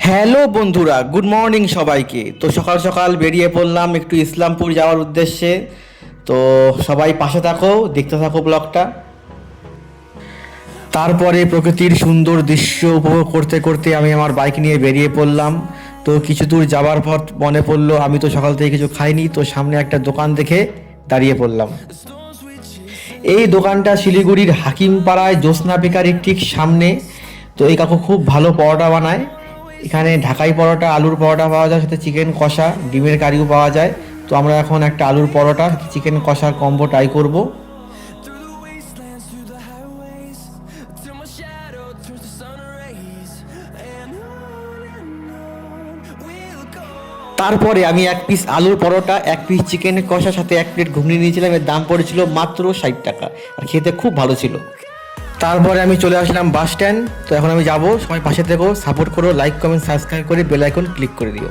Hello বন্ধুরা, good morning সবাইকে। তো সকাল সকাল বেরিয়ে পড়লাম একটু ইসলামপুর যাওয়ার উদ্দেশ্যে। তো সবাই পাশে থাকো, দেখতে থাকো ব্লগটা। তারপরে প্রকৃতির সুন্দর দৃশ্য উপভোগ করতে করতে আমি আমার বাইক নিয়ে বেরিয়ে পড়লাম। তো কিছু দূর যাওয়ার পর মনে পড়লো আমি তো সকাল থেকে কিছু খাইনি, তো সামনে একটা দোকান দেখে দাঁড়িয়ে পড়লাম। এই দোকানটা শিলিগুড়ির হাকিমপাড়ায় জ্যোৎস্না বেকারির ঠিক সামনে। তো এই কাকু খুব ভালো পরোটা বানায়। এখানে ঢাকাই পরোটা, আলুর পরোটা পাওয়া যায়, সাথে চিকেন কষা, ডিমের কারিও পাওয়া যায়। তো আমরা এখন একটা আলুর পরোটা চিকেন কষার কম্বো ট্রাই করব। তারপরে আমি এক পিস আলুর পরোটা, এক পিস চিকেন কষার সাথে এক প্লেট ঘুগনি নিয়েছিলাম। এর দাম পড়েছিল মাত্র 60 টাকা, আর খেতে খুব ভালো ছিল। তারপরে আমি চলে আসলাম বাস স্ট্যান্ড। তো এখন আমি যাব, সবাই পাশে থেকো, সাপোর্ট করো, লাইক কমেন্ট সাবস্ক্রাইব করে বেল আইকন ক্লিক করে দিও।